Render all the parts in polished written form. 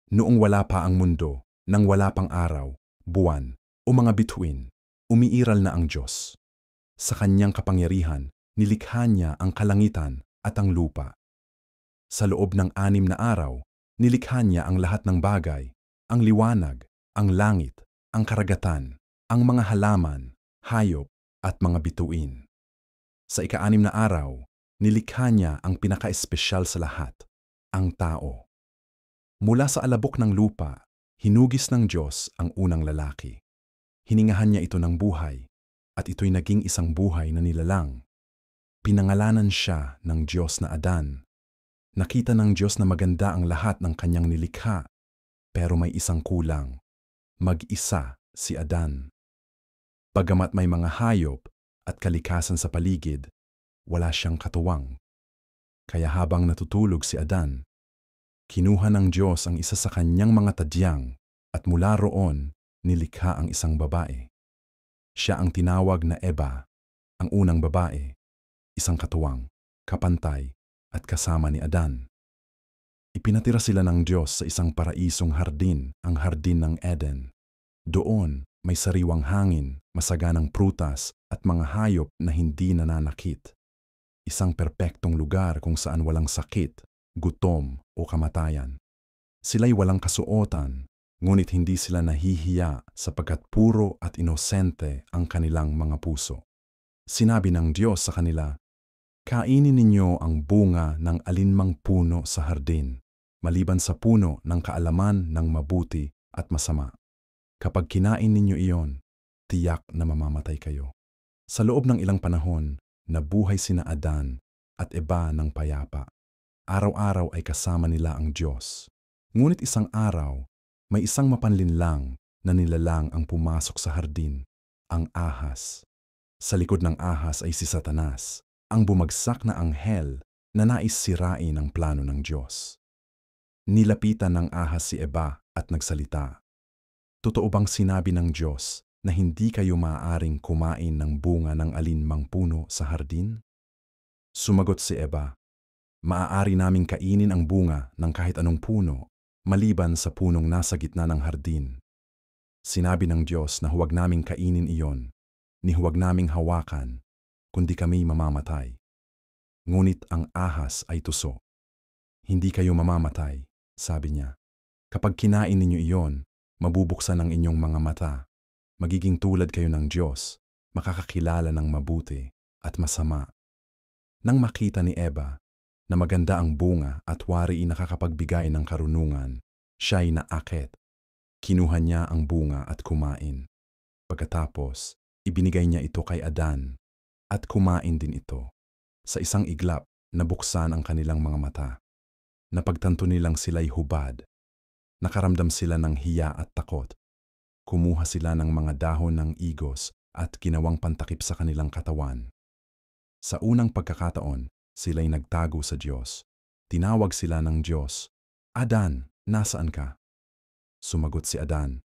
Noong wala pa ang mundo, nang wala pang araw, buwan, o mga bituin, umiiral na ang Diyos. Sa kanyang kapangyarihan, nilikha niya ang kalangitan at ang lupa. Sa loob ng 6 na araw, nilikha niya ang lahat ng bagay, ang liwanag, ang langit, ang karagatan, ang mga halaman, hayop, at mga bituin. Sa ika-6 na araw, nilikha niya ang pinaka-espesyal sa lahat, ang tao. Mula sa alabok ng lupa, hinugis ng Diyos ang unang lalaki. Hiningahan niya ito ng buhay, at ito'y naging isang buhay na nilalang. Pinangalanan siya ng Diyos na Adan. Nakita ng Diyos na maganda ang lahat ng kanyang nilikha, pero may isang kulang. Mag-isa si Adan. Bagamat may mga hayop at kalikasan sa paligid, wala siyang katuwang. Kaya habang natutulog si Adan, kinuha ng Diyos ang isa sa kanyang mga tadyang at mula roon nilikha ang isang babae. Siya ang tinawag na Eva, ang unang babae, isang katuwang, kapantay at kasama ni Adan. Ipinatira sila ng Diyos sa isang paraisong hardin, ang hardin ng Eden. Doon may sariwang hangin, masaganang prutas at mga hayop na hindi nananakit. Isang perpektong lugar kung saan walang sakit, gutom o kamatayan. Sila'y walang kasuotan, ngunit hindi sila nahihiya sapagkat puro at inosente ang kanilang mga puso. Sinabi ng Diyos sa kanila, "Kainin ninyo ang bunga ng alinmang puno sa hardin, maliban sa puno ng kaalaman ng mabuti at masama. Kapag kinain ninyo iyon, tiyak na mamamatay kayo." Sa loob ng ilang panahon, nabuhay sina Adan at Eva ng payapa. Araw-araw ay kasama nila ang Diyos. Ngunit isang araw, may isang mapanlinlang na nilalang ang pumasok sa hardin, ang ahas. Sa likod ng ahas ay si Satanas, ang bumagsak na anghel na nais sirain ang plano ng Diyos. Nilapitan ng ahas si Eva at nagsalita, "Totoo bang sinabi ng Diyos na hindi kayo maaaring kumain ng bunga ng alinmang puno sa hardin?" Sumagot si Eva, "Maaari naming kainin ang bunga ng kahit anong puno, maliban sa punong nasa gitna ng hardin." Sinabi ng Diyos na huwag naming kainin iyon, ni huwag naming hawakan, kundi kami mamamatay. Ngunit ang ahas ay tuso. "Hindi kayo mamamatay," sabi niya. "Kapag kinain ninyo iyon, mabubuksan ang inyong mga mata. Magiging tulad kayo ng Diyos, makakakilala ng mabuti at masama." Nang makita ni Eva na maganda ang bunga at wari nakakapagbigay ng karunungan, siya'y naakit. Kinuha niya ang bunga at kumain. Pagkatapos, ibinigay niya ito kay Adan at kumain din ito. Sa isang iglap, nabuksan ang kanilang mga mata. Napagtanto nilang sila'y hubad. Nakaramdam sila ng hiya at takot. Kumuha sila ng mga dahon ng igos at ginawang pantakip sa kanilang katawan. Sa unang pagkakataon, sila'y nagtago sa Diyos. Tinawag sila ng Diyos, "Adan, nasaan ka?" Sumagot si Adan,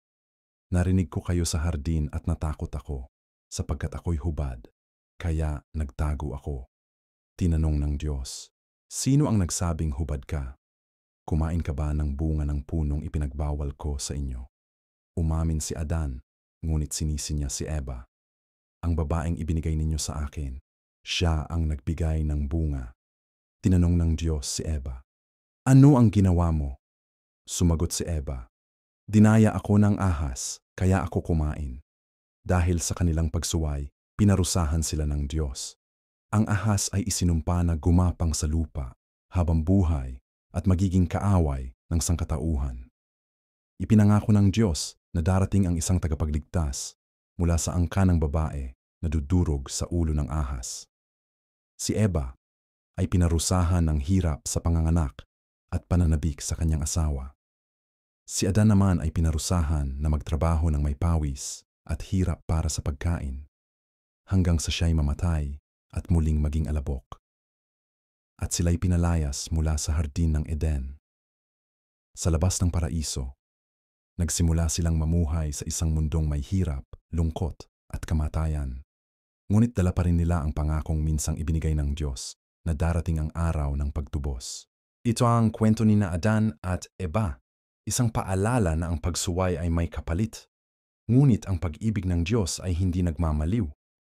"Narinig ko kayo sa hardin at natakot ako, sapagkat ako'y hubad, kaya nagtago ako." Tinanong ng Diyos, "Sino ang nagsabing hubad ka? Kumain ka ba ng bunga ng punong ipinagbawal ko sa inyo?" Umamin si Adan, ngunit sinisi niya si Eva. "Ang babaeng ibinigay ninyo sa akin, siya ang nagbigay ng bunga." Tinanong ng Diyos si Eva, "Ano ang ginawa mo?" Sumagot si Eva, "Dinaya ako ng ahas, kaya ako kumain." Dahil sa kanilang pagsuway, pinarusahan sila ng Diyos. Ang ahas ay isinumpa na gumapang sa lupa, habang buhay, at magiging kaaway ng sangkatauhan. Ipinangako ng Diyos na darating ang isang tagapagligtas mula sa angkan ng babae na dudurog sa ulo ng ahas. Si Eva ay pinarusahan ng hirap sa panganganak at pananabik sa kanyang asawa. Si Adan naman ay pinarusahan na magtrabaho ng may pawis at hirap para sa pagkain, hanggang sa siya'y mamatay at muling maging alabok. At sila'y pinalayas mula sa hardin ng Eden. Sa labas ng paraiso, nagsimula silang mamuhay sa isang mundong may hirap, lungkot at kamatayan. Ngunit dala pa rin nila ang pangakong minsang ibinigay ng Diyos na darating ang araw ng pagtubos. Ito ang kwento ni na Adan at Eva. Isang paalala na ang pagsuway ay may kapalit. Ngunit ang pag-ibig ng Diyos ay hindi nagmamaliw.